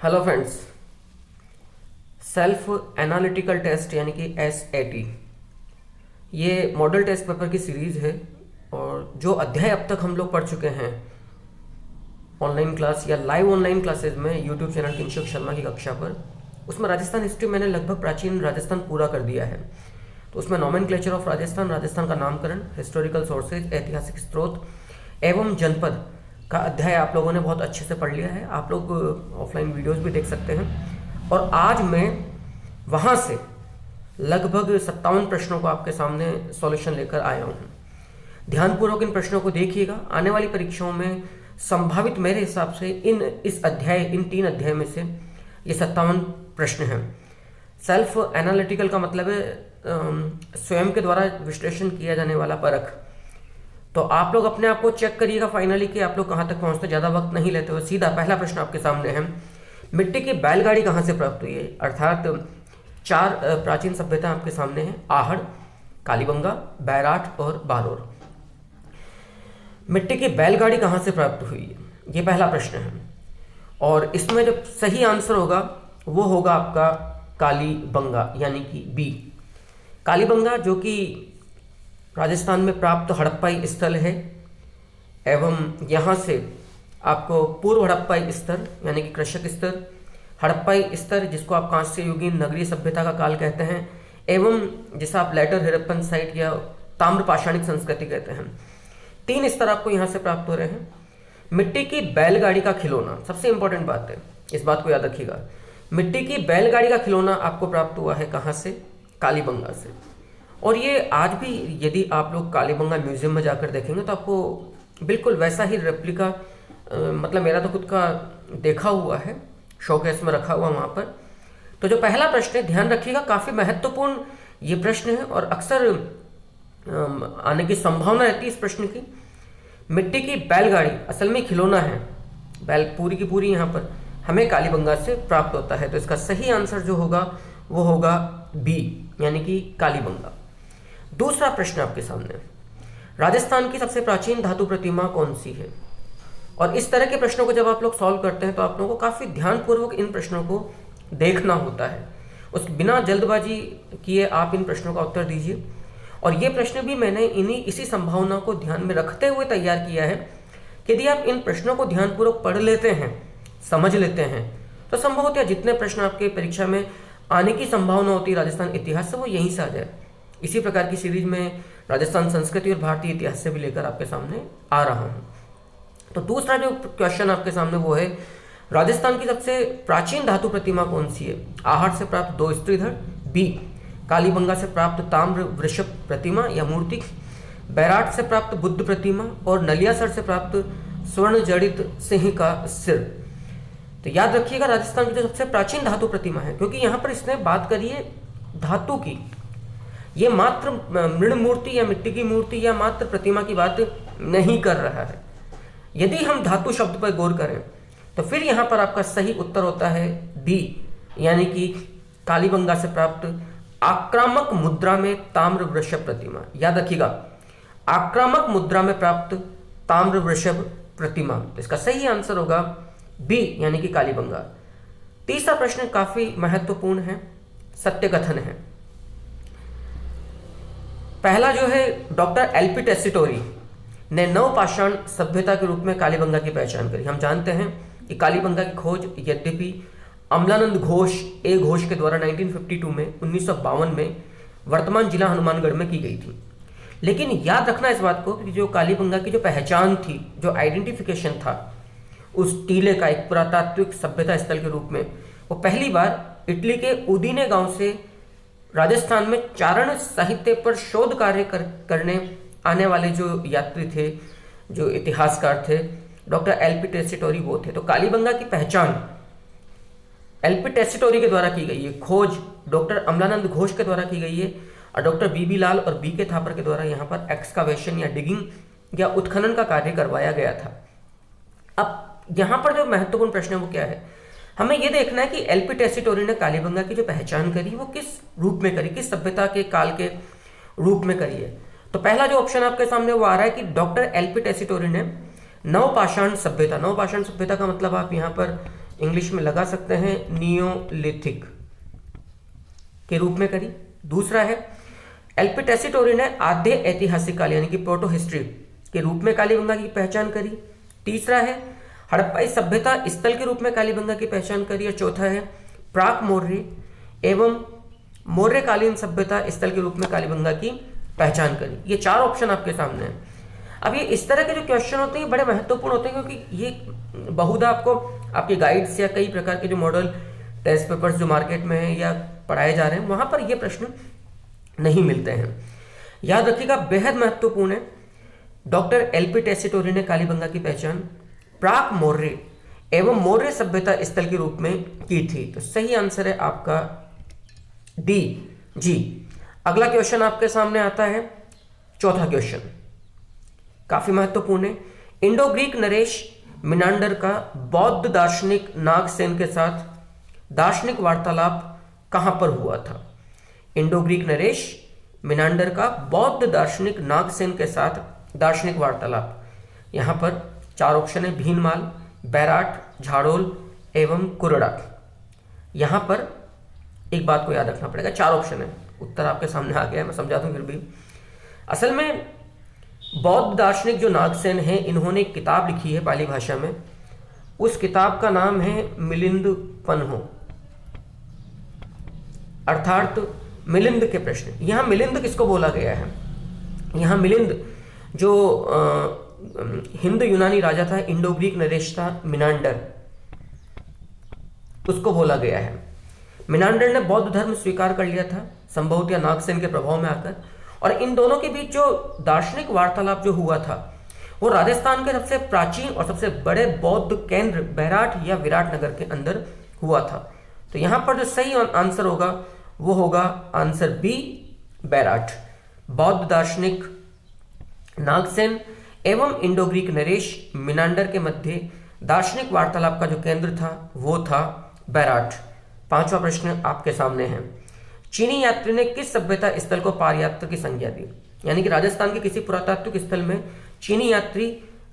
Hello friends. Self analytical test यानी कि SAT ये मॉडल टेस्ट पेपर की सीरीज़ है और जो अध्याय अब तक हम लोग पढ़ चुके हैं ऑनलाइन क्लास या लाइव ऑनलाइन क्लासेस में यूट्यूब चैनल किंशुक शर्मा की कक्षा पर, उसमें राजस्थान हिस्ट्री मैंने लगभग प्राचीन राजस्थान पूरा कर दिया है। तो उसमें नॉमेनक्लेचर ऑफ राजस्थान, राजस्थान का नामकरण, हिस्टोरिकल सोर्सेज, ऐतिहासिक स्रोत एवं जनपद का अध्याय आप लोगों ने बहुत अच्छे से पढ़ लिया है। आप लोग ऑफलाइन वीडियोस भी देख सकते हैं। और आज मैं वहाँ से लगभग 57 प्रश्नों को आपके सामने सॉल्यूशन लेकर आया हूँ। ध्यानपूर्वक इन प्रश्नों को देखिएगा। आने वाली परीक्षाओं में संभावित मेरे हिसाब से इन 3 अध्याय में से ये 57 प्रश्न हैं। सेल्फ एनालिटिकल का मतलब है स्वयं के द्वारा विश्लेषण किया जाने वाला परख। तो आप लोग अपने आप को चेक करिएगा फाइनली कि आप लोग कहाँ तक पहुँचते। ज़्यादा वक्त नहीं लेते हुए सीधा पहला प्रश्न आपके सामने है, मिट्टी की बैलगाड़ी कहाँ से प्राप्त हुई है। अर्थात 4 प्राचीन सभ्यता आपके सामने हैं, आहड़, कालीबंगा, बैराट और बारोर। मिट्टी की बैलगाड़ी कहाँ से प्राप्त हुई है, ये पहला प्रश्न है। और इसमें जो सही आंसर होगा वो होगा आपका कालीबंगा यानी कि बी। कालीबंगा जो कि राजस्थान में प्राप्त हड़प्पाई स्थल है एवं यहाँ से आपको पूर्व हड़प्पाई स्तर यानी कि कृषक स्तर, हड़प्पाई स्तर जिसको आप कांस्य युगीन नगरीय सभ्यता का काल कहते हैं, एवं जिसे आप लेटर हड़प्पन साइट या ताम्र पाषाणिक संस्कृति कहते हैं, 3 स्तर आपको यहाँ से प्राप्त हो रहे हैं। मिट्टी की बैलगाड़ी का खिलौना सबसे इंपॉर्टेंट बात है, इस बात को याद रखिएगा। मिट्टी की बैलगाड़ी का खिलौना आपको प्राप्त हुआ है कहाँ से, कालीबंगा से। और ये आज भी यदि आप लोग कालीबंगा म्यूजियम में जाकर देखेंगे तो आपको बिल्कुल वैसा ही रेप्लिका, मतलब मेरा तो खुद का देखा हुआ है, शोकेस में रखा हुआ वहाँ पर। तो जो पहला प्रश्न है ध्यान रखिएगा, काफ़ी महत्वपूर्ण ये प्रश्न है और अक्सर आने की संभावना रहती है इस प्रश्न की। मिट्टी की बैलगाड़ी असल में खिलौना है, बैल पूरी की पूरी यहाँ पर हमें कालीबंगा से प्राप्त होता है। तो इसका सही आंसर जो होगा वो होगा बी यानी कि कालीबंगा। दूसरा प्रश्न आपके सामने, राजस्थान की सबसे प्राचीन धातु प्रतिमा कौन सी है। और इस तरह के प्रश्नों को जब आप लोग सॉल्व करते हैं तो आप लोगों को काफ़ी ध्यानपूर्वक इन प्रश्नों को देखना होता है। उस बिना जल्दबाजी किए आप इन प्रश्नों का उत्तर दीजिए। और ये प्रश्न भी मैंने इसी संभावना को ध्यान में रखते हुए तैयार किया है कि यदि आप इन प्रश्नों को ध्यानपूर्वक पढ़ लेते हैं, समझ लेते हैं, तो संभवतः जितने प्रश्न आपके परीक्षा में आने की संभावना होती है राजस्थान इतिहास से वो यहीं से आ जाए। इसी प्रकार की सीरीज में राजस्थान संस्कृति और भारतीय इतिहास से भी लेकर आपके सामने आ रहा हूँ। तो दूसरा जो क्वेश्चन आपके सामने वो है, राजस्थान की सबसे प्राचीन धातु प्रतिमा कौन सी है। आहड़ से प्राप्त 2 स्त्रीधर, बी कालीबंगा से प्राप्त ताम्र वृषभ प्रतिमा या मूर्ति, बैराट से प्राप्त बुद्ध प्रतिमा और नलियासर से प्राप्त स्वर्ण जड़ित सिंह का सिर। तो याद रखिएगा राजस्थान की जो सबसे प्राचीन धातु प्रतिमा है, क्योंकि यहाँ पर इसने बात करी है धातु की, ये मात्र मृण मूर्ति या मिट्टी की मूर्ति या मात्र प्रतिमा की बात नहीं कर रहा है। यदि हम धातु शब्द पर गौर करें तो फिर यहाँ पर आपका सही उत्तर होता है डी यानी कि कालीबंगा से प्राप्त आक्रामक मुद्रा में ताम्र वृषभ प्रतिमा। याद रखिएगा आक्रामक मुद्रा में प्राप्त ताम्र वृषभ प्रतिमा, तो इसका सही आंसर होगा बी यानी कि कालीबंगा। तीसरा प्रश्न काफी महत्वपूर्ण है, सत्य कथन है। पहला जो है, डॉक्टर LP टेसीटोरी ने नवपाषाण सभ्यता के रूप में कालीबंगा की पहचान करी। हम जानते हैं कि कालीबंगा की खोज यद्यपि अमलानंद घोष ए घोष के द्वारा 1952 में 1952 में वर्तमान जिला हनुमानगढ़ में की गई थी। लेकिन याद रखना इस बात को कि जो कालीबंगा की जो पहचान थी, जो आइडेंटिफिकेशन था उस टीले का एक पुरातात्विक सभ्यता स्थल के रूप में, वो पहली बार इटली के उदीने गांव से राजस्थान में चारण साहित्य पर शोध कार्य करने आने वाले जो यात्री थे, जो इतिहासकार थे, डॉक्टर LP टेसीटोरी वो थे। तो कालीबंगा की पहचान LP टेसीटोरी के द्वारा की गई है, खोज डॉक्टर अमलानंद घोष के द्वारा की गई है और डॉक्टर BB लाल और BK थापर के द्वारा यहाँ पर एक्सकावेशन या डिगिंग या उत्खनन का कार्य करवाया गया था। अब यहाँ पर जो महत्वपूर्ण प्रश्न है वो क्या है, हमें ये देखना है कि LP टेसीटोरी ने कालीबंगा की जो पहचान करी वो किस रूप में करी, किस सभ्यता के काल के रूप में करी है। तो पहला जो ऑप्शन आपके सामने वो आ रहा है कि डॉक्टर LP टेसीटोरी ने नवपाषाण सभ्यता, नवपाषाण सभ्यता का मतलब आप यहाँ पर इंग्लिश में लगा सकते हैं नियोलिथिक के रूप में करी। दूसरा है एलपी टेसीटोरी ने आद्य ऐतिहासिक काल यानी कि प्रोटो हिस्ट्री के रूप में कालीबंगा की पहचान करी। तीसरा है हड़प्पाई सभ्यता स्थल के रूप में कालीबंगा की पहचान करी। और चौथा है प्राक मौर्य एवं मौर्यकालीन सभ्यता स्थल के रूप में कालीबंगा की पहचान करी। ये 4 ऑप्शन आपके सामने हैं। अब ये इस तरह के जो क्वेश्चन होते हैं बड़े महत्वपूर्ण होते हैं, क्योंकि ये बहुधा आपको आपके गाइड्स या कई प्रकार के जो मॉडल टेस्ट पेपर्स जो मार्केट में है या पढ़ाए जा रहे हैं वहां पर ये प्रश्न नहीं मिलते हैं। याद रखिएगा, बेहद महत्वपूर्ण है। डॉक्टर एलपी टेसीटोरी ने कालीबंगा की पहचान प्राक मौर्य एवं मौर्य सभ्यता स्थल के रूप में की थी। तो सही आंसर है आपका डी जी। अगला क्वेश्चन आपके सामने आता है, चौथा क्वेश्चन काफी महत्वपूर्ण है। इंडो ग्रीक नरेश मिनांडर का बौद्ध दार्शनिक नागसेन के साथ दार्शनिक वार्तालाप कहां पर हुआ था? इंडो ग्रीक नरेश मिनांडर का बौद्ध दार्शनिक नागसेन के साथ दार्शनिक वार्तालाप, यहां पर 4 ऑप्शन है, भीनमाल, बैराट, झाड़ोल एवं कुरड़ा। यहां पर एक बात को याद रखना पड़ेगा, 4 ऑप्शन है, उत्तर आपके सामने आ गया है, मैं समझा दूं फिर भी। असल में बौद्ध दार्शनिक जो नागसेन है, इन्होंने एक किताब लिखी है पाली भाषा में। उस किताब का नाम है मिलिंद पन्हो, अर्थात मिलिंद के प्रश्न। यहां मिलिंद किसको बोला गया है? यहां मिलिंद जो हिंद यूनानी राजा था, इंडो ग्रीक नरेश था मिनांडर, उसको बोला गया है। मिनांडर ने बौद्ध धर्म स्वीकार कर लिया था संभवतः नागसेन के प्रभाव में आकर, और इन दोनों के बीच जो दार्शनिक वार्तालाप जो हुआ था वो राजस्थान के सबसे प्राचीन और सबसे बड़े बौद्ध केंद्र बैराट या विराटनगर के अंदर हुआ था। तो यहां पर जो सही आंसर होगा वो होगा आंसर बी, बैराट। बौद्ध दार्शनिक नागसेन एवं इंडो ग्रीक नरेश मिनांडर के मध्य दार्शनिक वार्तालाप का जो केंद्र था वो था बैराट। 5वां प्रश्न आपके सामने है, चीनी यात्री ने किस सभ्यता स्थल को पारयात्र की संज्ञा दी? यानी कि राजस्थान के किसी पुरातात्विक स्थल में चीनी यात्री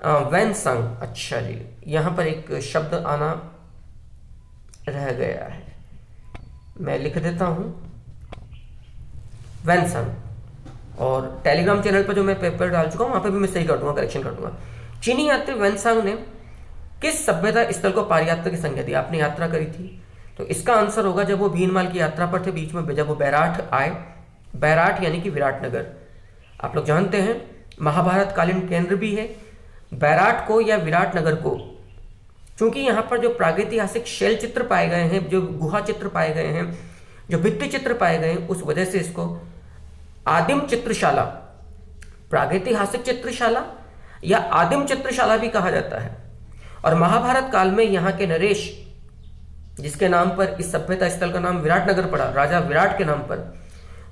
वैनसांग, अच्छा जी, यहां पर एक शब्द आना रह गया है, मैं लिख देता हूं वैनसांग, और टेलीग्राम चैनल पर जो मैं पेपर डाल चुका हूं वहां पर भी मैं सही कर दूंगा, करेक्शन कर दूंगा। चीनी यात्री वैनसांग ने किस सभ्यता स्थल को पारयात्र की संज्ञा दी? आपने यात्रा करी थी, तो इसका आंसर होगा जब वो भीनमाल की यात्रा पर थे, बीच में जब वो बैराठ आए, बैराठ यानी कि विराटनगर। आप लोग जानते हैं महाभारत कालीन केंद्र भी है बैराठ को या विराटनगर को, क्योंकि यहाँ पर जो प्रागैतिहासिक शैल चित्र पाए गए हैं, जो गुहा चित्र पाए गए हैं, जो भित्ति चित्र पाए गए हैं, उस वजह से इसको आदिम चित्रशाला, प्रागैतिहासिक चित्रशाला या आदिम चित्रशाला भी कहा जाता है। और महाभारत काल में यहाँ के नरेश, जिसके नाम पर इस सभ्यता स्थल का नाम विराटनगर पड़ा, राजा विराट के नाम पर,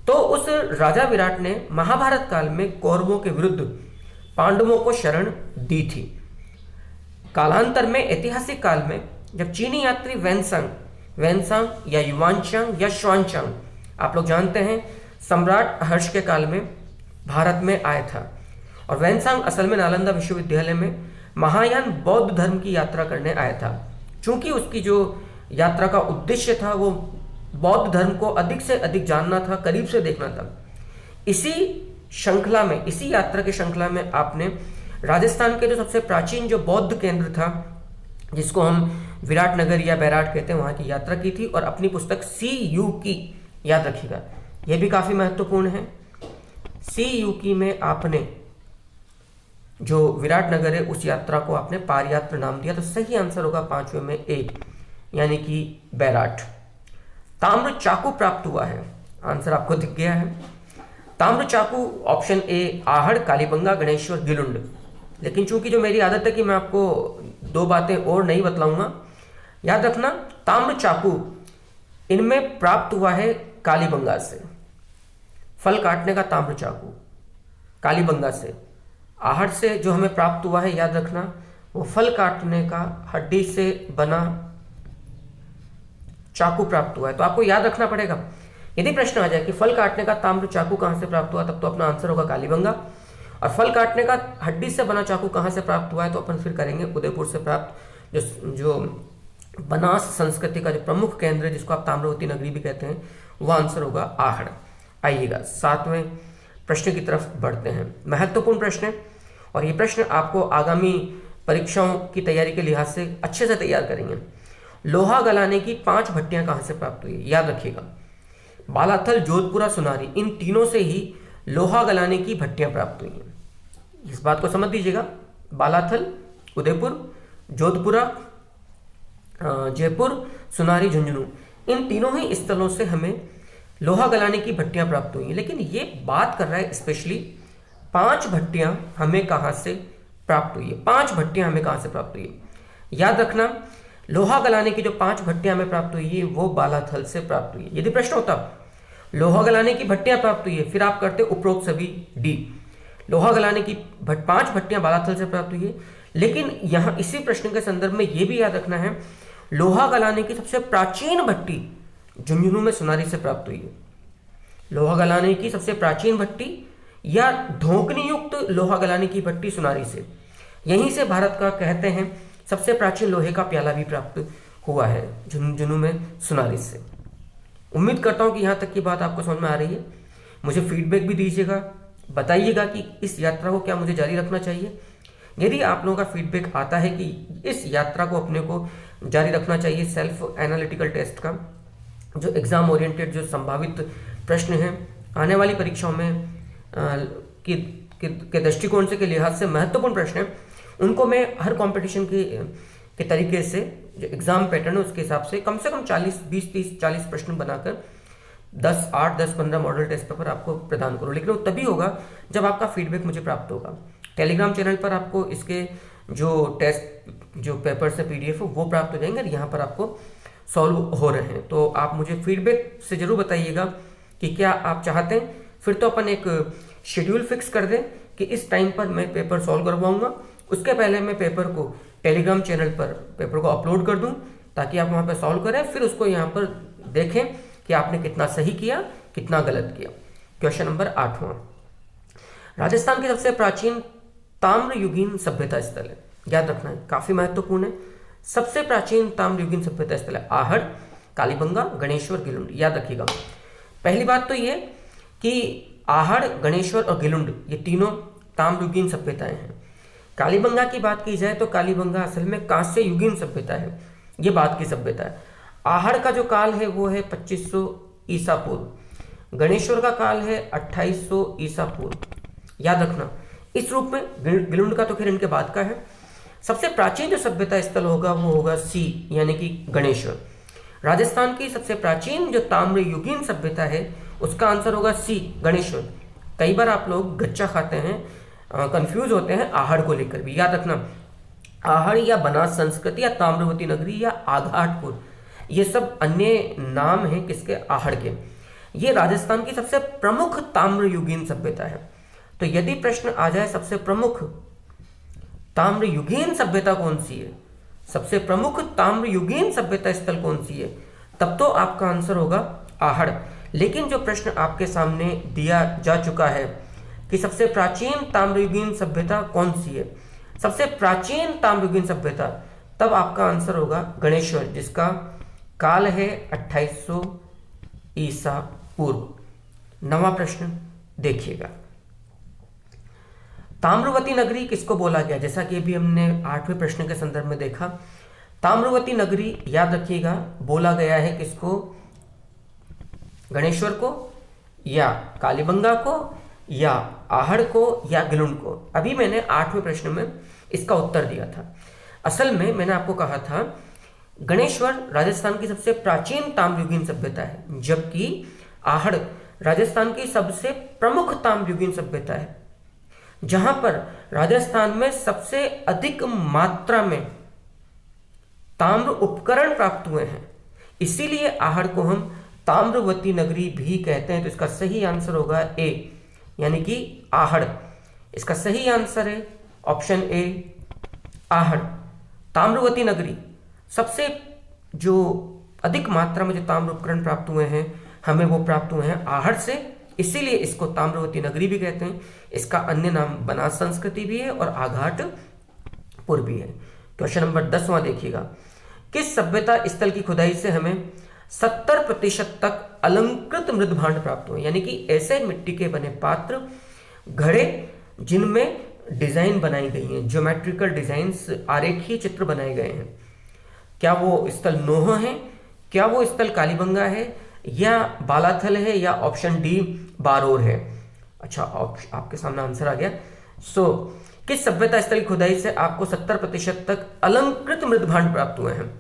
तो उस राजा विराट ने महाभारत काल में कौरवों के विरुद्ध पांडवों को शरण दी थी। कालांतर में ऐतिहासिक काल में जब चीनी यात्री वैनसांग या युवानचांग या श्वानचांग, आप लोग जानते हैं सम्राट हर्ष के काल में भारत में आया था, और वैनसांग असल में नालंदा विश्वविद्यालय में महायान बौद्ध धर्म की यात्रा करने आया था। चूंकि उसकी जो यात्रा का उद्देश्य था वो बौद्ध धर्म को अधिक से अधिक जानना था, करीब से देखना था। इसी श्रृंखला में, इसी यात्रा की श्रृंखला में आपने राजस्थान के जो सबसे प्राचीन जो बौद्ध केंद्र था, जिसको हम विराटनगर या बैराट कहते हैं, वहां की यात्रा की थी। और अपनी पुस्तक CU की, याद रखिएगा यह भी काफी महत्वपूर्ण है, CU की में आपने जो विराटनगर है उस यात्रा को आपने पारयात्र नाम दिया। तो सही आंसर होगा 5वें में A, यानी कि बैराट। ताम्र चाकू प्राप्त हुआ है, आंसर आपको दिख गया है। ताम्र चाकू ऑप्शन A आहड़, कालीबंगा, गणेश्वर, गिलुंड। लेकिन चूंकि जो मेरी आदत है कि मैं आपको 2 बातें और नहीं बतलाऊंगा, याद रखना ताम्र चाकू इनमें प्राप्त हुआ है कालीबंगा से, फल काटने का ताम्र चाकू कालीबंगा से। आहड़ से जो हमें प्राप्त हुआ है, याद रखना वो फल काटने का हड्डी से बना चाकू प्राप्त हुआ है। तो आपको याद रखना पड़ेगा, यदि प्रश्न आ जाए कि फल काटने का ताम्र चाकू कहां से प्राप्त हुआ, तब तो अपना आंसर होगा कालीबंगा। और फल काटने का हड्डी से बना चाकू कहां से प्राप्त हुआ है, तो अपन फिर करेंगे उदयपुर से प्राप्त जो बनास संस्कृति का जो प्रमुख केंद्र है, जिसको आप ताम्रवती नगरी भी कहते हैं, वह आंसर होगा आहड़। आइएगा 7वें प्रश्न की तरफ बढ़ते हैं। महत्वपूर्ण प्रश्न है और ये प्रश्न आपको आगामी परीक्षाओं की तैयारी के लिहाज से अच्छे से तैयार करेंगे। लोहा गलाने की 5 भट्टियां कहां से प्राप्त हुई? याद रखिएगा, बालाथल, जोधपुरा, सुनारी, इन तीनों से ही लोहा गलाने की भट्टियां प्राप्त हुई हैं। इस बात को समझ दीजिएगा, बालाथल, उदयपुर, जोधपुरा, जयपुर, सुनारी, झुंझुनू, इन तीनों ही स्थलों से हमें लोहा गलाने की भट्टियां प्राप्त हुई हैं। लेकिन ये बात कर रहा है स्पेशली 5 भट्टियां हमें कहां से प्राप्त हुई है। 5 भट्टियां हमें कहां से प्राप्त हुई है? याद रखना, लोहा गलाने की जो 5 भट्टियां हमें प्राप्त हुई है वो बालाथल से प्राप्त हुई है। यदि प्रश्न होता लोहा गलाने की भट्टियां प्राप्त हुई है, फिर आप करते उपरोक्त सभी डी। लोहा गलाने की 5 भट्टियां बालाथल से प्राप्त हुई है, लेकिन यहां इसी प्रश्न के संदर्भ में यह भी याद रखना है, लोहा गलाने की सबसे प्राचीन भट्टी झुंझुनू में सुनारी से प्राप्त हुई है। लोहा गलाने की सबसे प्राचीन भट्टी या धोकनी युक्त लोहा गलाने की भट्टी सुनारी से, यहीं से भारत का कहते हैं सबसे प्राचीन लोहे का प्याला भी प्राप्त हुआ है, झुंझुनू में सुनारी से। उम्मीद करता हूं कि यहां तक की बात आपको समझ में आ रही है। मुझे फीडबैक भी दीजिएगा, बताइएगा कि इस यात्रा को क्या मुझे जारी रखना चाहिए। यदि आप लोगों का फीडबैक आता है कि इस यात्रा को अपने को जारी रखना चाहिए, सेल्फ एनालिटिकल टेस्ट का जो एग्जाम ओरिएंटेड जो संभावित प्रश्न हैं आने वाली परीक्षाओं में के दृष्टिकोण से, के लिहाज से महत्वपूर्ण प्रश्न हैं, उनको मैं हर कंपटीशन के तरीके से जो एग्जाम पैटर्न है उसके हिसाब से कम 40, 20, 30, 40 प्रश्न बनाकर 8, 10, 15 मॉडल टेस्ट पेपर आपको प्रदान करूँ। लेकिन वो तभी होगा जब आपका फीडबैक मुझे प्राप्त होगा। टेलीग्राम चैनल पर आपको इसके जो टेस्ट जो पेपर्स है PDF वो प्राप्त हो जाएंगे और यहाँ पर आपको सॉल्व हो रहे हैं। तो आप मुझे फीडबैक से जरूर बताइएगा कि क्या आप चाहते हैं। फिर तो अपन एक शेड्यूल फिक्स कर दें कि इस टाइम पर मैं पेपर सॉल्व करवाऊंगा। उसके पहले मैं पेपर को टेलीग्राम चैनल पर पेपर को अपलोड कर दूं ताकि आप वहाँ पर सॉल्व करें, फिर उसको यहाँ पर देखें कि आपने कितना सही किया, कितना गलत किया। क्वेश्चन नंबर 8वां, राजस्थान की सबसे प्राचीन ताम्रयुगीन सभ्यता स्थल है। याद रखना है, काफी महत्वपूर्ण है। सबसे प्राचीन ताम्रयुगीन सभ्यता स्थल है आहड़, कालीबंगा, गणेश्वर, गिलुंड। याद रखिएगा, पहली बात तो ये कि आहड़, गणेश्वर और गिलुंड ये तीनों ताम्रयुगीन सभ्यताएं हैं। कालीबंगा की बात की जाए तो कालीबंगा असल में कांस्य युगीन सभ्यता है, ये बात की सभ्यता है। आहड़ का जो काल है वो है 2500 ईसा पूर्व, गणेश्वर का काल है 2800 ईसा पूर्व। याद रखना, इस रूप में गिलुंड का तो खैर इनके बाद का है। सबसे प्राचीन जो सभ्यता स्थल होगा वो होगा सी यानी कि गणेश्वर। राजस्थान की सबसे प्राचीन जो ताम्रयुगीन सभ्यता है उसका आंसर होगा सी, गणेश्वर। कई बार आप लोग गच्चा खाते हैं, कंफ्यूज होते हैं आहड़ को लेकर भी। याद रखना, आहड़ या बनास संस्कृति या ताम्रवती नगरी या आघाटपुर, ये सब अन्य नाम हैं किसके? आहड़ के। ये राजस्थान की सबसे प्रमुख ताम्रयुगीन सभ्यता है। तो यदि प्रश्न आ जाए सबसे प्रमुख ताम्रयुगीन सभ्यता कौन सी है, सबसे प्रमुख ताम्रयुगीन सभ्यता स्थल कौन सी है, तब तो आपका आंसर होगा आहड़। लेकिन जो प्रश्न आपके सामने दिया जा चुका है कि सबसे प्राचीन ताम्रयुगीन सभ्यता कौन सी है, सबसे प्राचीन ताम्रयुगीन सभ्यता, तब आपका आंसर होगा गणेश्वर, जिसका काल है 2800 ईसा पूर्व। नवा प्रश्न देखिएगा, ताम्रवती नगरी किसको बोला गया? जैसा कि अभी हमने 8वें प्रश्न के संदर्भ में देखा, ताम्रवती नगरी याद रखिएगा बोला गया है किसको? गणेश्वर को या कालीबंगा को या आहड़ को या गिलुंड को। अभी मैंने 8वें प्रश्न में इसका उत्तर दिया था। असल में मैंने आपको कहा था गणेश्वर राजस्थान की सबसे प्राचीन ताम्रयुगीन सभ्यता है, जबकि आहड़ राजस्थान की सबसे प्रमुख ताम्रयुगीन सभ्यता है, जहां पर राजस्थान में सबसे अधिक मात्रा में ताम्र उपकरण प्राप्त हुए हैं। इसीलिए आहड़ को हम ताम्रवती नगरी भी कहते हैं। तो इसका सही आंसर होगा ए, यानी कि आहड़। इसका सही आंसर है ऑप्शन ए, आहड़। ताम्रवती नगरी सबसे जो अधिक मात्रा में जो ताम्र उपकरण प्राप्त हुए हैं, हमें वो प्राप्त हुए हैं आहड़ से, इसीलिए इसको ताम्रवती नगरी भी कहते हैं। इसका अन्य नाम बनास संस्कृति भी है और आघाटपुर भी है। क्वेश्चन नंबर 10वां देखिएगा, किस सभ्यता स्थल की खुदाई से हमें 70% तक अलंकृत मृदभांड प्राप्त हुए, यानी कि ऐसे मिट्टी के बने पात्र, घड़े जिनमें डिजाइन बनाई गई हैं, ज्योमेट्रिकल डिजाइन्स, आरेखीय चित्र बनाए गए हैं। क्या वो स्थल नोह है, क्या वो स्थल कालीबंगा है, या बालाथल है, या ऑप्शन डी बारोर है। अच्छा, आपके सामने आंसर आ गया। किस सभ्यता स्थल की खुदाई से आपको 70% तक अलंकृत मृदभांड प्राप्त हुए हैं?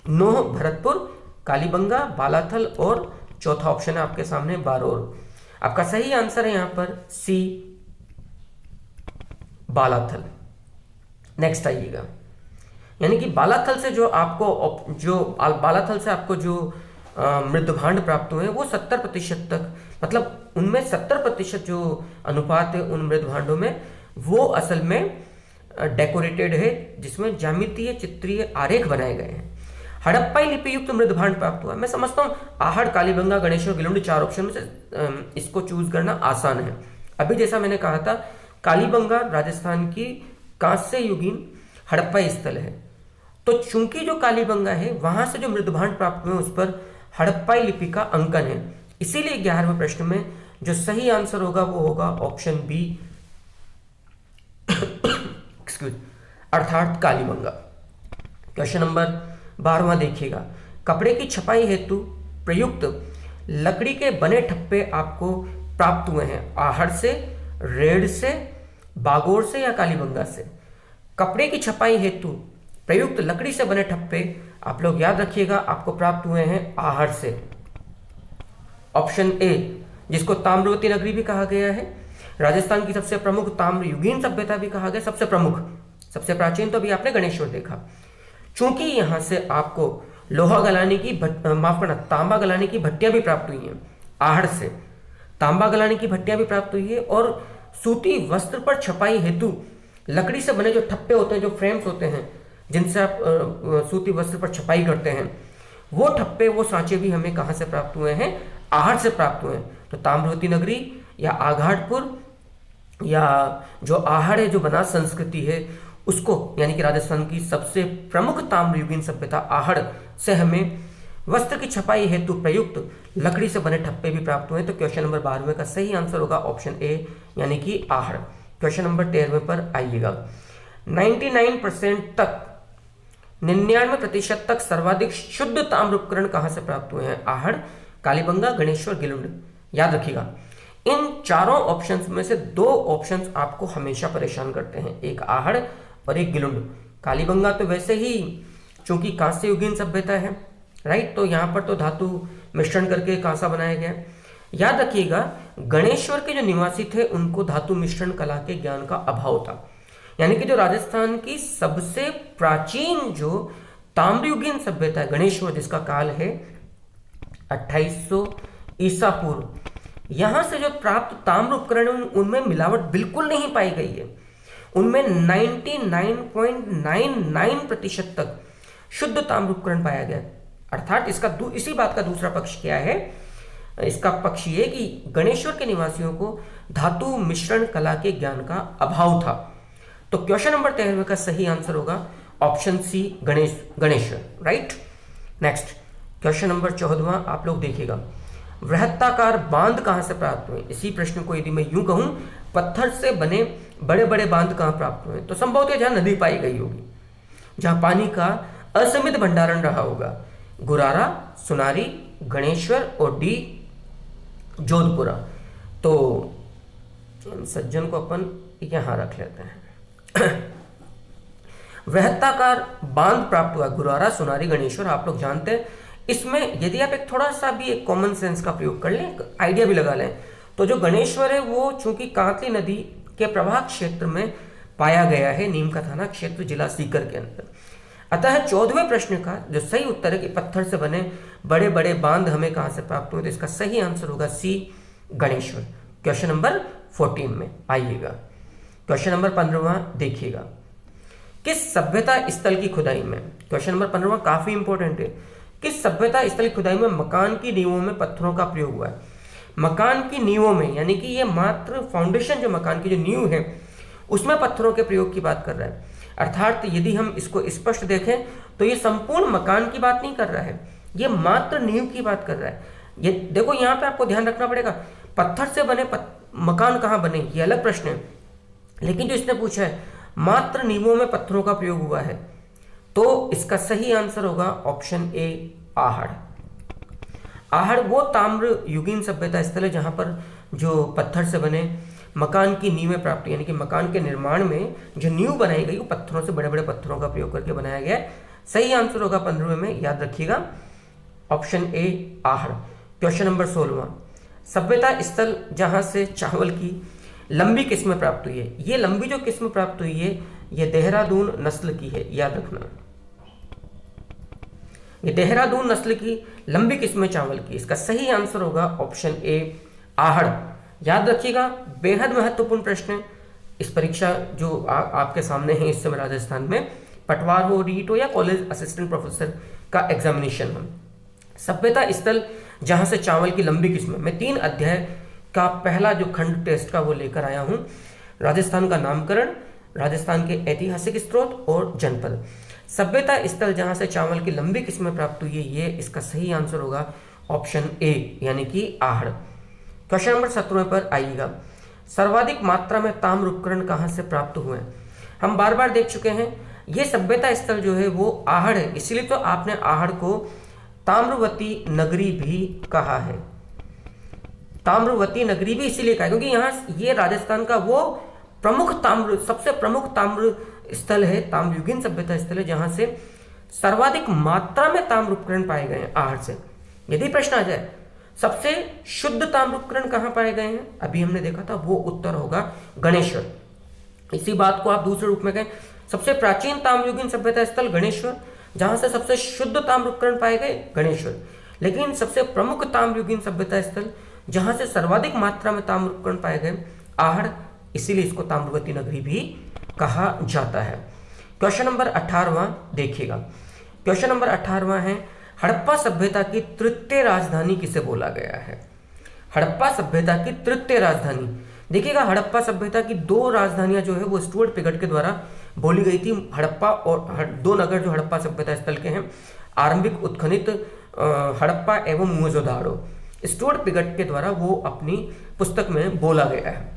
नोह, भरतपुर, कालीबंगा, बालाथल और चौथा ऑप्शन है आपके सामने बारोर। आपका सही आंसर है यहां पर सी बालाथल। नेक्स्ट आइएगा, यानी कि बालाथल से जो मृदभांड प्राप्त हुए वो 70% तक, मतलब उनमें 70% जो अनुपात है उन मृदभांडों में वो असल में डेकोरेटेड है, जिसमें ज्यामितीय चित्रीय आरेख बनाए गए हैं। हड़प्पाई लिपि युक्त मृदभांड प्राप्त हुआ। मैं समझता हूं आहड़, कालीबंगा, गणेश्वर, गिलुंड 4 ऑप्शन में से इसको चूज करना आसान है। अभी जैसा मैंने कहा था, कालीबंगा राजस्थान की कांस्य युगीन हड़प्पा स्थल है, तो चूंकि जो कालीबंगा है वहां से जो मृदभांड प्राप्त हुए उस पर हड़प्पाई लिपि का अंकन है, इसीलिए 11वें प्रश्न में जो सही आंसर होगा वो होगा ऑप्शन बी अर्थात कालीबंगा। क्वेश्चन नंबर 12वां देखिएगा, कपड़े की छपाई हेतु प्रयुक्त लकड़ी के बने ठप्पे आपको प्राप्त हुए हैं आहड़ से, रेड से, बागोर से या कालीबंगा से। कपड़े की छपाई हेतु प्रयुक्त लकड़ी से बने ठप्पे आप लोग याद रखिएगा आपको प्राप्त हुए हैं आहड़ से। ऑप्शन ए, जिसको ताम्रवती नगरी भी कहा गया है, राजस्थान की सबसे प्रमुख ताम्र युगीन सभ्यता भी कहा गया, सबसे प्रमुख, सबसे प्राचीन तो अभी आपने गणेश्वर देखा। चूंकि यहां से आपको लोहा गलाने की तांबा गलाने की भट्टियां भी प्राप्त हुई हैं आहड़ से, तांबा गलाने की भट्टियां भी प्राप्त हुई है, और सूती वस्त्र पर छपाई हेतु लकड़ी से बने जो ठप्पे होते हैं, जो फ्रेम्स होते हैं जिनसे आप सूती वस्त्र पर छपाई करते हैं, वो ठप्पे, वो सांचे भी हमें कहां से प्राप्त हुए हैं? आहड़ से प्राप्त हुए हैं। तो ताम्रवती नगरी या आघाटपुर या जो आहड़ है, जो बनास संस्कृति है उसको, यानी कि राजस्थान की सबसे प्रमुख ताम्रयुगीन सभ्यता आहड़ से हमें वस्त्र की छपाई हेतु प्रयुक्त लकड़ी से बने ठप्पे भी प्राप्त हुए। तो क्वेश्चन नंबर 12वें का सही आंसर होगा ऑप्शन ए, यानी कि आहड़। क्वेश्चन नंबर 13वें पर आइएगा, 99% तक 99% तक सर्वाधिक शुद्ध ताम्र उपकरण कहां से प्राप्त हुए हैं? आहड़, कालीबंगा, गणेश्वर, गिलुंड। याद रखिएगा इन चारों ऑप्शंस में से 2 ऑप्शंस आपको हमेशा परेशान करते हैं, एक आहड़ और एक गिलुंड। कालीबंगा तो वैसे ही चूंकि कांस्य युगीन सभ्यता है, राइट, तो यहां पर तो धातु मिश्रण करके कांसा बनाया गया। याद रखिएगा गणेश्वर के जो निवासी थे उनको धातु मिश्रण कला के ज्ञान का अभाव था, यानी कि जो राजस्थान की सबसे प्राचीन जो ताम्रयुगीन सभ्यता है गणेश्वर, जिसका काल है 2800 ईसा पूर्व, यहां से जो प्राप्त ताम्र उपकरण उनमें मिलावट बिल्कुल नहीं पाई गई है। उनमें 99.99% तक शुद्ध ताम्र उपकरण पाया गया। अर्थात इसका इसी बात का दूसरा पक्ष क्या है? इसका पक्ष ये कि गणेश्वर के निवासियों को धातु मिश्रण कला के ज्ञान का अभाव था। तो क्वेश्चन नंबर 13 का सही आंसर होगा option C Ganeshwar, right. Next question number 14वां आप लोग देखिएगा, वृहत्ताकार बांध कहां से प्राप्त हुए? इसी प्रश्न को यदि मैं यूं कहूं, पत्थर से बने बड़े बड़े बांध कहां प्राप्त हुए? तो संभवतः जहां नदी पाई गई होगी, जहां पानी का असीमित भंडारण रहा होगा। गुरारा, सुनारी, गणेश्वर और डी जोधपुरा। तो सज्जन को अपन यहां रख लेते हैं। वृहत्ताकार बांध प्राप्त हुआ गुरारा, सुनारी, गणेश्वर, आप लोग जानते हैं। इसमें यदि आप एक थोड़ा सा भी एक कॉमन सेंस का प्रयोग कर लें, आइडिया भी लगा लें, तो जो गणेश्वर है वो चूंकि कांतली नदी के प्रवाह क्षेत्र में पाया गया है, नीम का थाना क्षेत्र, जिला सीकर के अंदर। अतः 14वें प्रश्न का जो सही उत्तर है कि पत्थर से बने बड़े बड़े बांध हमें कहां से प्राप्त हुए, तो इसका सही आंसर होगा सी गणेश्वर। क्वेश्चन नंबर 14 में आइएगा, क्वेश्चन नंबर 15वां देखिएगा, किस सभ्यता स्थल की खुदाई में? क्वेश्चन नंबर 15वां काफी इंपॉर्टेंट है। किस सभ्यता स्थल की खुदाई में मकान की नींवों में पत्थरों का प्रयोग हुआ है? मकान की नींवों में, यानी कि ये मात्र फाउंडेशन, जो मकान की जो नींव है उसमें पत्थरों के प्रयोग की बात कर रहा है। अर्थात यदि हम इसको स्पष्ट देखें तो ये संपूर्ण मकान की बात नहीं कर रहा है, ये मात्र नींव की बात कर रहा है। ये देखो यहाँ पे आपको ध्यान रखना पड़ेगा, पत्थर से बने मकान कहाँ बने ये अलग प्रश्न है, लेकिन जो इसने पूछा है मात्र नींवों में पत्थरों का प्रयोग हुआ है, तो इसका सही आंसर होगा ऑप्शन ए आहड़। आहड़ वो ताम्र युगीन सभ्यता स्थल है जहां पर जो पत्थर से बने मकान की नींवें प्राप्त, यानी कि मकान के निर्माण में जो नींव बनाई गई वो पत्थरों से, बड़े बड़े पत्थरों का प्रयोग करके बनाया गया है। सही आंसर होगा 15वें में, याद रखिएगा option A Ahar. Question number 16वां, सभ्यता स्थल जहां से चावल की लंबी किस्में प्राप्त हुई है। ये लंबी जो किस्म प्राप्त हुई है ये देहरादून नस्ल की है, याद रखना। ये देहरादून नस्ल की लंबी किस्में चावल की, इसका सही आंसर होगा ऑप्शन ए आहड़। याद रखिएगा बेहद महत्वपूर्ण प्रश्न है। इस परीक्षा जो आपके सामने है इस समय राजस्थान में, पटवार हो, रीट हो या कॉलेज असिस्टेंट प्रोफेसर का एग्जामिनेशन हो, सभ्यता स्थल जहां से चावल की लंबी किस्में, मैं 3 अध्याय का पहला जो खंड टेस्ट का वो लेकर आया हूं। राजस्थान का नामकरण, राजस्थान के ऐतिहासिक स्रोत और जनपद। सभ्यता स्थल जहां से चावल की लंबी किस्में प्राप्त हुई है, ये इसका सही आंसर होगा ऑप्शन ए यानी कि आहड़। क्वेश्चन नंबर 17 पर आइएगा, सर्वाधिक मात्रा में ताम्र उपकरण कहां से प्राप्त हुए हैं। हम बार बार देख चुके हैं ये सभ्यता स्थल जो है वो आहड़ है, इसलिए तो आपने आहड़ को ताम्रवती नगरी भी कहा है। ताम्रवती नगरी भी इसीलिए कहा है क्योंकि यहाँ ये राजस्थान का वो प्रमुख ताम्र, सबसे प्रमुख ताम्र स्थल है, ताम्रयुगीन सभ्यता स्थल है जहां से सर्वाधिक मात्रा में ताम्र उपकरण पाए गए हैं आहड़ से। यदि प्रश्न आ जाए सबसे शुद्ध ताम्र उपकरण कहां पाए गए हैं, अभी हमने देखा था, वो उत्तर होगा गणेश्वर। इसी बात को आप दूसरे रूप में कहें, सबसे प्राचीन ताम्रयुगीन सभ्यता स्थल गणेश्वर, जहां से सबसे शुद्ध ताम्र उपकरण पाए गए गणेश्वर। लेकिन सबसे प्रमुख ताम्रयुगीन सभ्यता स्थल जहां से सर्वाधिक मात्रा में ताम्र उपकरण पाए गए आहड़, इसीलिए इसको ताम्रवती नगरी भी कहा जाता है। क्वेश्चन नंबर 18वां देखिएगा। क्वेश्चन नंबर 18वां है, हड़प्पा सभ्यता की तृतीय राजधानी किसे बोला गया है। हड़प्पा सभ्यता की तृतीय राजधानी, देखिएगा हड़प्पा सभ्यता की 2 राजधानियां जो है वो स्टुअर्ट पिगट के द्वारा बोली गई थी। हड़प्पा और 2 नगर जो हड़प्पा सभ्यता स्थल के हैं, आरंभिक उत्खनित हड़प्पा एवं मोहनजोदाड़ो, स्टुअर्ट पिगट के द्वारा वो अपनी पुस्तक में बोला गया है।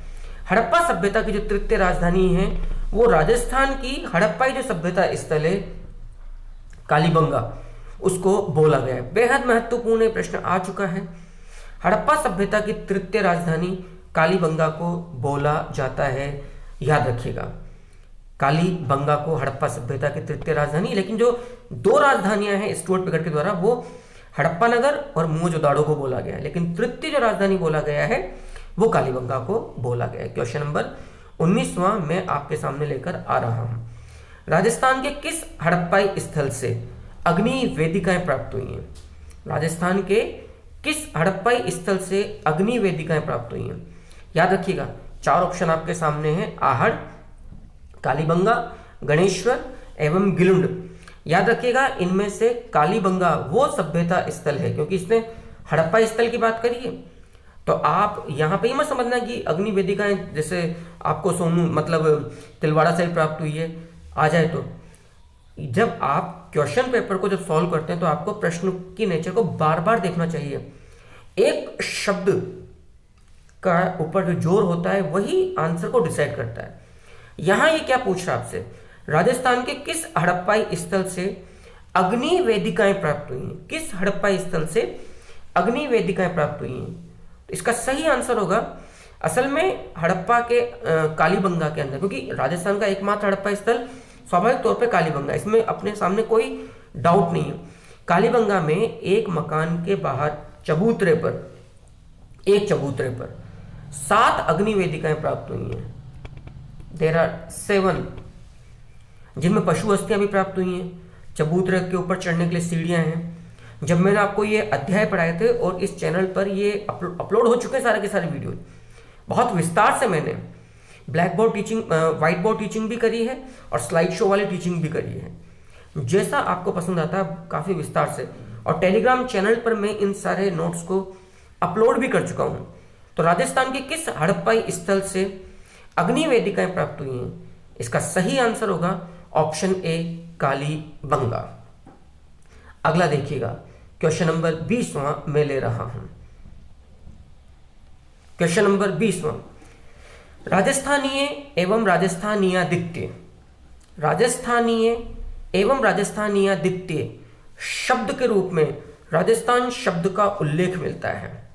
हड़प्पा सभ्यता की जो तृतीय राजधानी है वो राजस्थान की हड़प्पाई जो सभ्यता स्थल है कालीबंगा, उसको बोला गया है। बेहद महत्वपूर्ण प्रश्न आ चुका है। हड़प्पा सभ्यता की तृतीय राजधानी कालीबंगा को बोला जाता है, याद रखिएगा कालीबंगा को हड़प्पा सभ्यता की तृतीय राजधानी। लेकिन जो 2 राजधानियां हैं स्टुअर्ट पिगट के द्वारा वो हड़प्पा नगर और मोहनजोदाड़ो को बोला गया है, लेकिन तृतीय जो राजधानी बोला गया है वो कालीबंगा को बोला गया है। क्वेश्चन नंबर 19वां मैं आपके सामने लेकर आ रहा हूं, राजस्थान के किस हड़प्पाई स्थल से अग्नि वेदिकाएं प्राप्त हुई हैं। राजस्थान के किस हड़प्पाई स्थल से अग्नि वेदिकाएं प्राप्त हुई हैं, याद रखिएगा 4 ऑप्शन आपके सामने हैं, आहड़, कालीबंगा, गणेश्वर एवं गिलुंड। याद रखिएगा इनमें से कालीबंगा वो सभ्यता स्थल है, क्योंकि इसने हड़प्पा स्थल की बात करी है, तो आप यहाँ पे ही मत समझना कि अग्नि वेदिकाएं जैसे आपको सोनू मतलब तिलवाड़ा से प्राप्त हुई है आ जाए। तो जब आप क्वेश्चन पेपर को जब सॉल्व करते हैं तो आपको प्रश्न की नेचर को बार बार देखना चाहिए। एक शब्द का ऊपर जो जोर होता है वही आंसर को डिसाइड करता है। यहां ये क्या पूछ रहा है आपसे, राजस्थान के किस हड़प्पाई स्थल से अग्नि वेदिकाएं प्राप्त हुई हैं, किस हड़प्पाई स्थल से अग्नि वेदिकाएं प्राप्त हुई हैं। तो इसका सही आंसर होगा असल में हड़प्पा के कालीबंगा के अंदर, क्योंकि राजस्थान का एकमात्र हड़प्पा स्थल स्वाभाविक तौर पे कालीबंगा, इसमें अपने सामने कोई डाउट नहीं है। कालीबंगा में एक मकान के बाहर चबूतरे पर, एक चबूतरे पर 7 अग्नि वेदिकाएं प्राप्त हुई हैं। देयर आर 7, जिनमें पशु अस्थियां भी प्राप्त हुई हैं। चबूतरे के ऊपर चढ़ने के लिए सीढ़ियां हैं। जब मैंने आपको ये अध्याय पढ़ाए थे और इस चैनल पर ये अपलोड हो चुके हैं सारे के सारे वीडियो, बहुत विस्तार से मैंने black board teaching, white board teaching भी करी है और स्लाइड शो वाली टीचिंग भी करी है। जैसा आपको पसंद आता है काफ़ी विस्तार से, और टेलीग्राम चैनल पर मैं इन सारे नोट्स को अपलोड भी कर चुका हूँ। तो राजस्थान के किस हड़प्पाई स्थल से अग्नि वेदिकाएं प्राप्त हुई हैं, इसका सही आंसर होगा ऑप्शन ए कालीबंगा। अगला देखिएगा, क्वेश्चन नंबर 20वां मैं ले रहा हूं। क्वेश्चन नंबर 20वां, राजस्थानीय एवं राजस्थानीयादित्य, राजस्थानीय एवं राजस्थानीयादित्य शब्द के रूप में राजस्थान शब्द का उल्लेख मिलता है।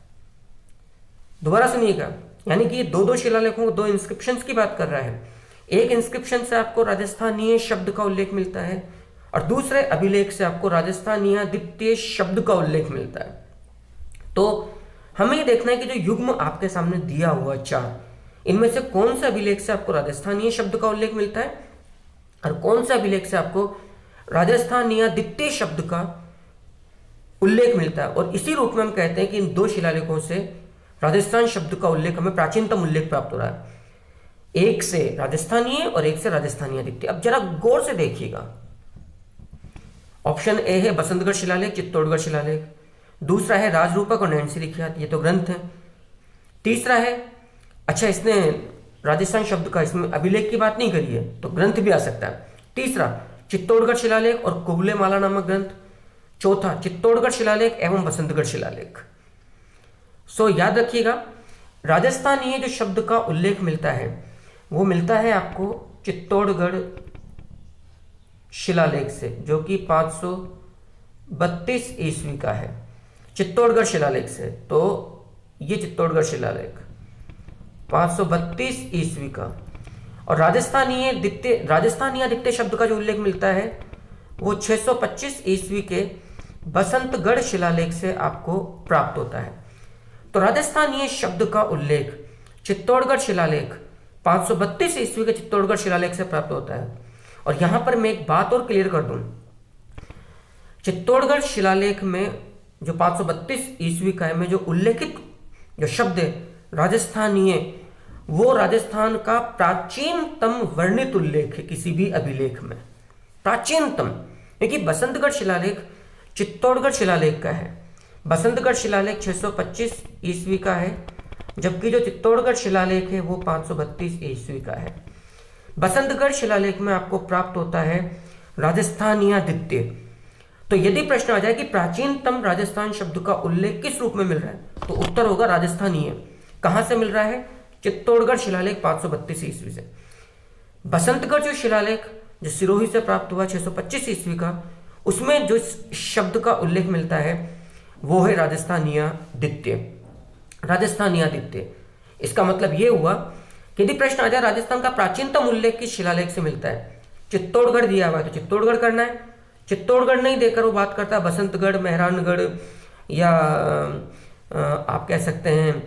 दोबारा सुनिएगा, यानी कि दो दो शिलालेखों, दो इंस्क्रिप्शंस की बात कर रहा है। एक इंस्क्रिप्शन से आपको राजस्थानीय शब्द का उल्लेख मिलता है और दूसरे अभिलेख से आपको राजस्थानीयादित्य शब्द का उल्लेख मिलता है। तो हमें ये देखना है कि जो युग्म आपके सामने दिया हुआ चार, इनमें से कौन से अभिलेख से आपको राजस्थानीय शब्द का उल्लेख मिलता है और कौन से अभिलेख से आपको राजस्थानीयादित्य शब्द का उल्लेख मिलता है। और इसी रूप में हम कहते हैं कि इन दो शिलालेखों से राजस्थान शब्द का उल्लेख, हमें प्राचीनतम उल्लेख प्राप्त हो रहा है। एक से राजस्थानीय और एक से राजस्थानीयादित्य। अब जरा गौर से देखिएगा, ऑप्शन ए है बसंतगढ़ शिलालेख, चित्तौड़गढ़ शिलालेख। दूसरा है राजरूपक और नैन्सी लिखियात, ये तो ग्रंथ है। तीसरा है, अच्छा इसने राजस्थान शब्द का इसमें अभिलेख की बात नहीं करी है, तो ग्रंथ भी आ सकता है। तीसरा चित्तौड़गढ़ शिलालेख और कुबले माला नामक ग्रंथ। चौथा चित्तौड़गढ़ शिलालेख एवं बसंतगढ़ शिलालेख। सो याद रखिएगा, राजस्थानीय जो शब्द का उल्लेख मिलता है वो मिलता है आपको चित्तौड़गढ़ शिलालेख से, जो कि 532 ईस्वी का है। चित्तौड़गढ़ शिलालेख से, तो ये चित्तौड़गढ़ शिलालेख 532 ईस्वी का। और राजस्थानीयादित्य शब्द का जो उल्लेख मिलता है वो 625 ईस्वी के बसंतगढ़ शिलालेख से आपको प्राप्त होता है। तो राजस्थानीय शब्द का उल्लेख चित्तौड़गढ़ शिलालेख 532 ईस्वी के चित्तौड़गढ़ शिलालेख से प्राप्त होता है। और यहां पर मैं एक बात और क्लियर कर दूं, चित्तौड़गढ़ शिलालेख में जो 532 ईस्वी का है में जो उल्लेखित जो शब्द है राजस्थानीय, वो राजस्थान का प्राचीनतम वर्णित उल्लेख है किसी भी अभिलेख में, प्राचीनतम। क्योंकि बसंतगढ़ शिलालेख चित्तौड़गढ़ शिलालेख का है, बसंतगढ़ शिलालेख 625 ईस्वी का है, जबकि जो चित्तौड़गढ़ शिलालेख है वो 532 ईस्वी का है। बसंतगढ़ शिलालेख में आपको प्राप्त होता है राजस्थानीयादित्य। तो यदि प्रश्न आ जाए कि प्राचीनतम राजस्थान शब्द का उल्लेख किस रूप में मिल रहा है, तो उत्तर होगा राजस्थानीय। कहां से मिल रहा है? चित्तौड़गढ़ शिलालेख 532 ईस्वी से। बसंतगढ़ जो शिलालेख जो सिरोही से प्राप्त हुआ 625 ईस्वी का, उसमें जो शब्द का उल्लेख मिलता है वो है राजस्थानीयादित्य। राजस्थानीयादित्य, इसका मतलब ये हुआ कि यदि प्रश्न आ जाए राजस्थान का प्राचीनतम उल्लेख किस शिलालेख से मिलता है, चित्तौड़गढ़ दिया हुआ है तो चित्तौड़गढ़ करना है। चित्तौड़गढ़ नहीं देकर वो बात करता है बसंतगढ़, मेहरानगढ़, या आप कह सकते हैं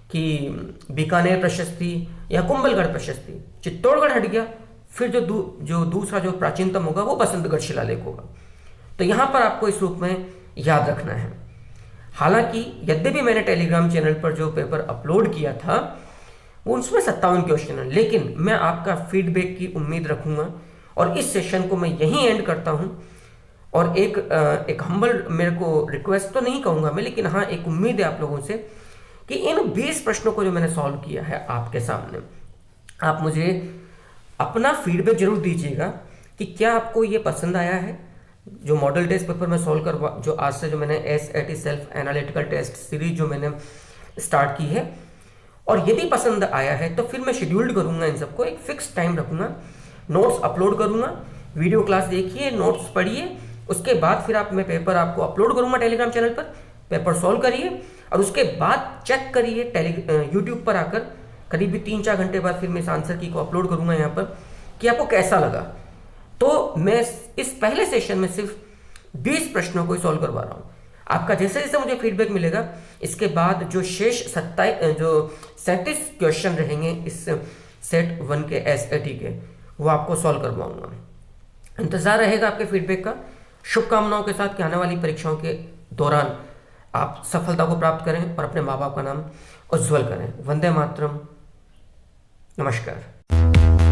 कि बीकानेर प्रशस्ति या कुंभलगढ़ प्रशस्ति। चित्तौड़गढ़ हट गया, फिर जो दूसरा जो प्राचीनतम होगा वो बसंतगढ़ शिलालेख होगा। तो यहां पर आपको इस रूप में याद रखना है। हालांकि यद्यपि मैंने टेलीग्राम चैनल पर जो पेपर अपलोड किया था वो उसमें 57 क्वेश्चन है, लेकिन मैं आपका फीडबैक की उम्मीद रखूंगा। और इस सेशन को मैं यहीं एंड करता हूं। और एक हम्बल मेरे को रिक्वेस्ट तो नहीं कहूंगा मैं, लेकिन हाँ एक उम्मीद है आप लोगों से कि इन 20 प्रश्नों को जो मैंने सॉल्व किया है आपके सामने, आप मुझे अपना फीडबैक जरूर दीजिएगा कि क्या आपको ये पसंद आया है। जो मॉडल टेस्ट पेपर में सॉल्व करवा, जो आज से जो मैंने SAT self analytical test series जो मैंने स्टार्ट की है, और यदि पसंद आया है तो फिर मैं शेड्यूल्ड करूंगा इन सबको, एक फिक्स टाइम रखूंगा, नोट्स अपलोड करूंगा, वीडियो क्लास देखिए, नोट्स पढ़िए, उसके बाद फिर मैं पेपर आपको अपलोड करूंगा टेलीग्राम चैनल पर, पेपर सॉल्व करिए और उसके बाद चेक करिए यूट्यूब पर आकर, करीब 3-4 घंटे बाद फिर मैं इस आंसर की को अपलोड करूंगा यहाँ पर कि आपको कैसा लगा। तो मैं इस पहले सेशन में सिर्फ 20 प्रश्नों को ही सॉल्व करवा रहा हूँ। आपका जैसे जैसे मुझे फीडबैक मिलेगा, इसके बाद जो शेष 37 क्वेश्चन रहेंगे इस सेट 1 के SAT के, वो आपको सॉल्व करवाऊंगा। इंतजार रहेगा आपके फीडबैक का। शुभकामनाओं के साथ कि आने वाली परीक्षाओं के दौरान आप सफलता को प्राप्त करें और अपने माँ बाप का नाम उज्जवल करें। वंदे मातरम। नमस्कार।